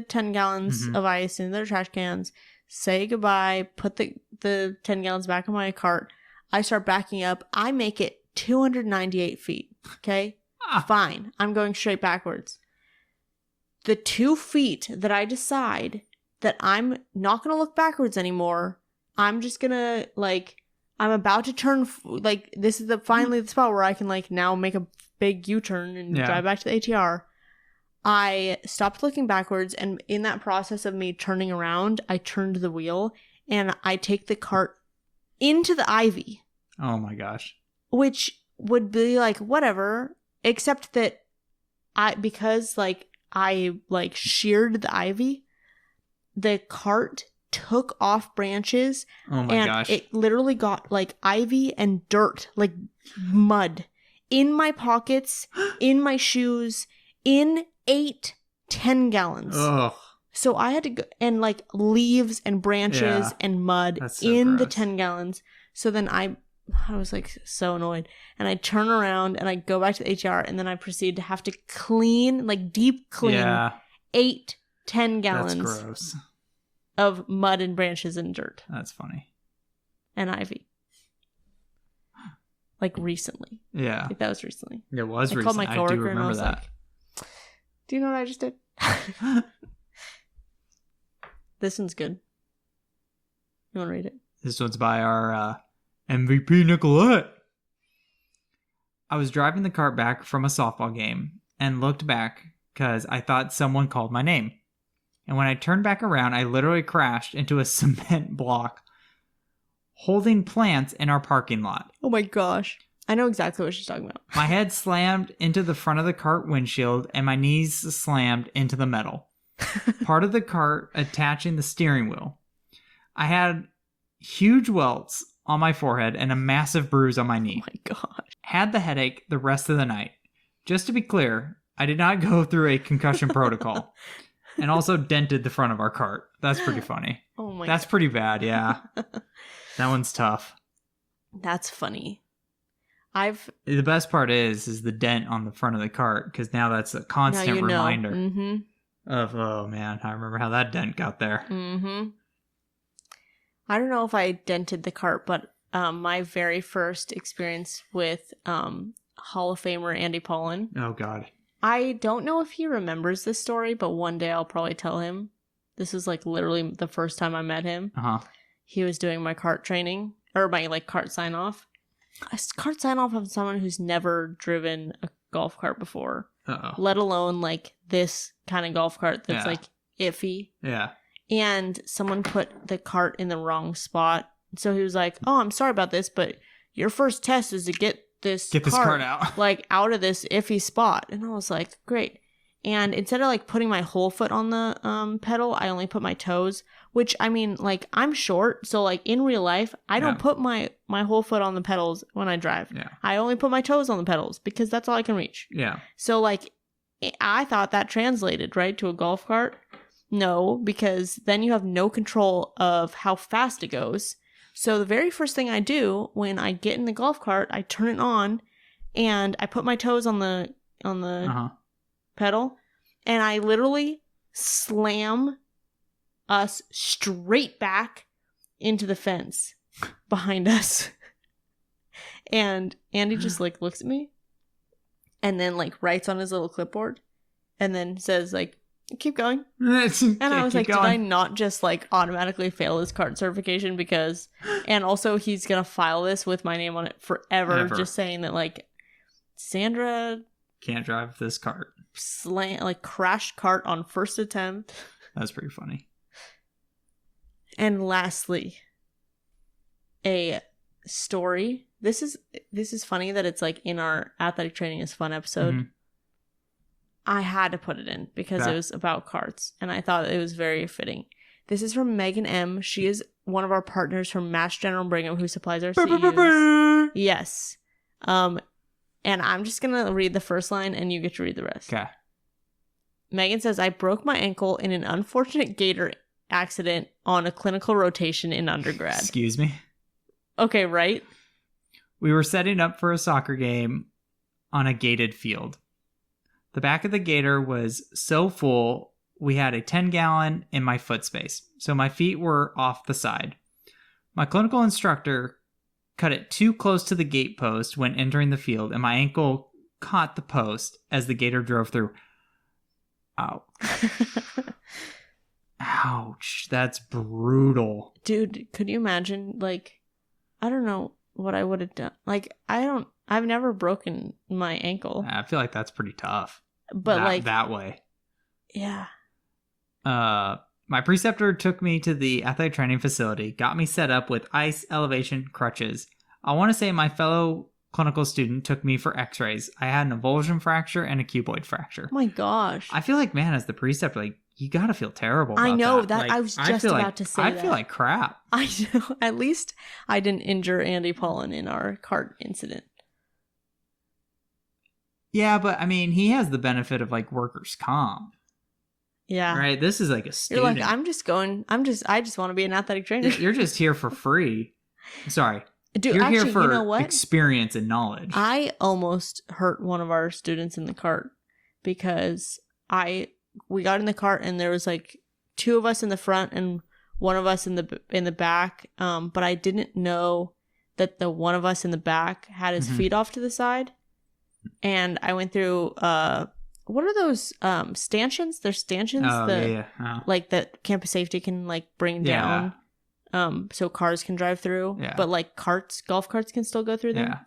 10 gallons of ice in their trash cans, say goodbye, put the 10 gallons back in my cart. I start backing up. I make it 298 feet. Okay? Fine. I'm going straight backwards. The 2 feet that I decide that I'm not going to look backwards anymore, I'm just going to, like, I'm about to turn, like, this is finally the spot where I can, like, now make a big U-turn and drive back to the ATR. I stopped looking backwards, and in that process of me turning around, I turned the wheel, and I take the cart into the ivy. Oh my gosh. Which would be like, whatever, except that because I sheared the ivy, the cart took off branches. Oh my gosh. It literally got, like, ivy and dirt, like mud, in my pockets, in my shoes, in 8 10 gallons. Ugh. So I had to go, and like leaves and branches and mud in the 10 gallons. So then I was like so annoyed, and I turn around and I go back to the HR, and then I proceed to have to clean, like deep clean 8 10 gallons. That's gross. Of mud and branches and dirt. That's funny. And ivy. Like recently. Yeah. Like that was recently. It was recently. I called my coworker and I was that. like, do you know what I just did? This one's good. You want to read it? This one's by our MVP Nicolette. I was driving the cart back from a softball game and looked back because I thought someone called my name. And when I turned back around, I literally crashed into a cement block holding plants in our parking lot. Oh my gosh. I know exactly what she's talking about. My head slammed into the front of the cart windshield, and my knees slammed into the metal. Part of the cart attaching the steering wheel. I had huge welts on my forehead and a massive bruise on my knee. Oh my gosh. Had the headache the rest of the night. Just to be clear, I did not go through a concussion protocol. And also dented the front of our cart. That's pretty funny. Oh my That's God. pretty bad, yeah. That one's tough. That's funny. The best part is the dent on the front of the cart, because now that's a constant reminder of, oh man, I remember how that dent got there. I don't know if I dented the cart, but my very first experience with Hall of Famer Andy Pollin. Oh, God. I don't know if he remembers this story, but one day I'll probably tell him. This was like literally the first time I met him. Uh-huh. He was doing my cart training, or my like cart sign-off. A cart sign-off of someone who's never driven a golf cart before. Uh-oh. Let alone like this kind of golf cart that's like iffy. Yeah. And someone put the cart in the wrong spot. So he was like, oh, I'm sorry about this, but your first test is to get this cart out. Like out of this iffy spot. And I was like, great. And instead of like putting my whole foot on the pedal, I only put my toes, which I mean, like I'm short. So like in real life, I don't put my whole foot on the pedals when I drive. Yeah. I only put my toes on the pedals because that's all I can reach. Yeah. So like I thought that translated right to a golf cart. No, because then you have no control of how fast it goes. So the very first thing I do when I get in the golf cart, I turn it on and I put my toes on the pedal, and I literally slam us straight back into the fence behind us. And Andy just like looks at me and then like writes on his little clipboard and then says like, keep going. And I was like, did I not just like automatically fail his cart certification? Because, and also he's going to file this with my name on it forever. Just saying that like Sandra can't drive this cart. Crashed cart on first attempt. That's pretty funny. And lastly, a story. This is funny that it's like in our athletic training is fun episode. Mm-hmm. I had to put it in because it was about carts, and I thought it was very fitting. This is from Meghan M. She is one of our partners from Mass General Brigham who supplies our CUs. Yes. And I'm just going to read the first line, and you get to read the rest. Okay. Megan says, I broke my ankle in an unfortunate gator accident on a clinical rotation in undergrad. Excuse me? Okay, right? We were setting up for a soccer game on a gated field. The back of the gator was so full, we had a 10-gallon in my foot space, so my feet were off the side. My clinical instructor cut it too close to the gate post when entering the field, and my ankle caught the post as the gator drove through. Ow. Ouch. That's brutal. Dude, could you imagine, like, I don't know what I would have done. Like, I've never broken my ankle. I feel like that's pretty tough. But that way. Yeah. My preceptor took me to the athletic training facility, got me set up with ice, elevation, crutches. I want to say my fellow clinical student took me for x-rays. I had an avulsion fracture and a cuboid fracture. Oh my gosh. I feel like, man, as the preceptor, like, you gotta feel terrible about I know that. Like, I was just about to say that. I feel like crap. I know. At least I didn't injure Andy Pollin in our cart incident. Yeah, but I mean, he has the benefit of like workers' comp. Yeah. Right? This is like a student. You're like, I just want to be an athletic trainer. You're just here for free. Sorry. Dude, You're actually, here for you know what? experience and knowledge. I almost hurt one of our students in the cart because we got in the cart and there was like two of us in the front and one of us in the back. But I didn't know that the one of us in the back had his feet off to the side. And I went through, what are those stanchions? They're stanchions like that campus safety can like bring down, so cars can drive through. Yeah. But like golf carts can still go through them. Yeah.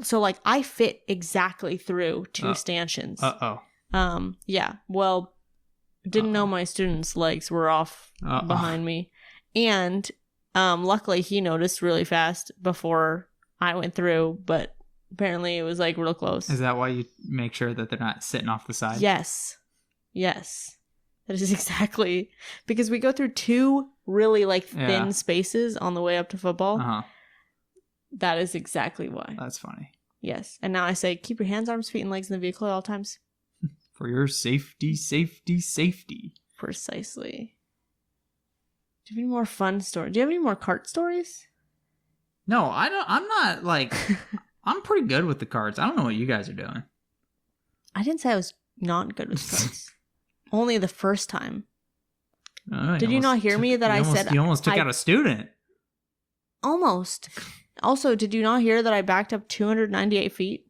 So like I fit exactly through two stanchions. Yeah. Well, didn't know my student's legs were off behind me, and luckily he noticed really fast before I went through, but. Apparently, it was like real close. Is that why you make sure that they're not sitting off the side? Yes. That is exactly because we go through two really like thin spaces on the way up to football. That is exactly why. That's funny. Yes. And now I say, keep your hands, arms, feet, and legs in the vehicle at all times. For your safety. Precisely. Do you have any more fun stories? Do you have any more cart stories? No, I don't. I'm not like... I'm pretty good with the cards. I don't know what you guys are doing. I didn't say I was not good with cards. Only the first time. Did you not hear me that I said... You almost took out a student. Almost. Also, did you not hear that I backed up 298 feet?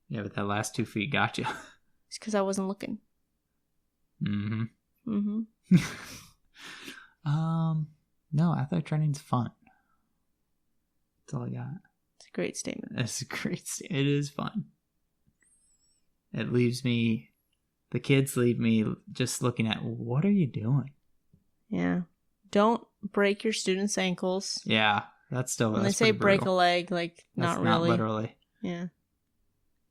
Yeah, but that last 2 feet got you. It's because I wasn't looking. Mm-hmm. Mm-hmm. No, athletic training's fun. That's all I got. It's a great statement. It's a great statement. It is fun. It leaves me, the kids leave me just looking at, what are you doing? Yeah. Don't break your students' ankles. Yeah, that's still, when that's they say brutal. break a leg, like, That's not really. Not literally. Yeah.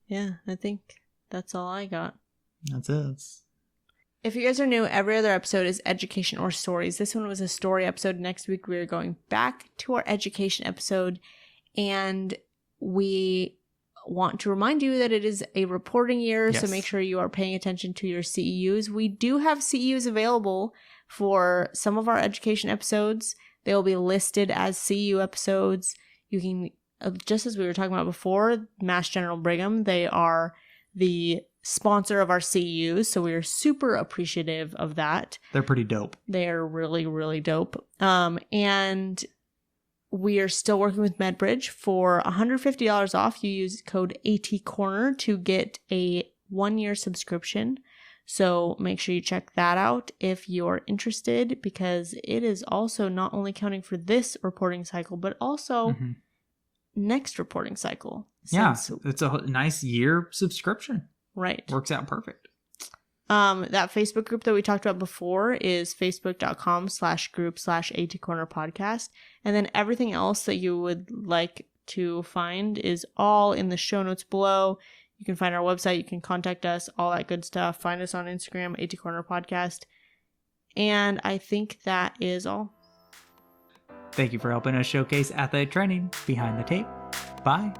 Yeah, I think that's all I got. That's it. If you guys are new, every other episode is education or stories. This one was a story episode. Next week, we are going back to our education episode. And we want to remind you that it is a reporting year. Yes. So make sure you are paying attention to your CEUs. We do have CEUs available for some of our education episodes. They will be listed as CEU episodes. You can, just as we were talking about before, Mass General Brigham, they are the sponsor of our CEUs, so we are super appreciative of that. They're pretty dope. They are really, really dope. And we are still working with MedBridge. For $150 off, you use code ATCorner to get a 1-year subscription. So make sure you check that out if you're interested, because it is also not only counting for this reporting cycle, but also next reporting cycle. Yeah, it's a nice year subscription. Right. Works out perfect. That Facebook group that we talked about before is facebook.com/group/ATcornerPodcast. And then everything else that you would like to find is all in the show notes below. You can find our website. You can contact us, all that good stuff. Find us on Instagram, ATcornerPodcast. And I think that is all. Thank you for helping us showcase athletic training behind the tape. Bye.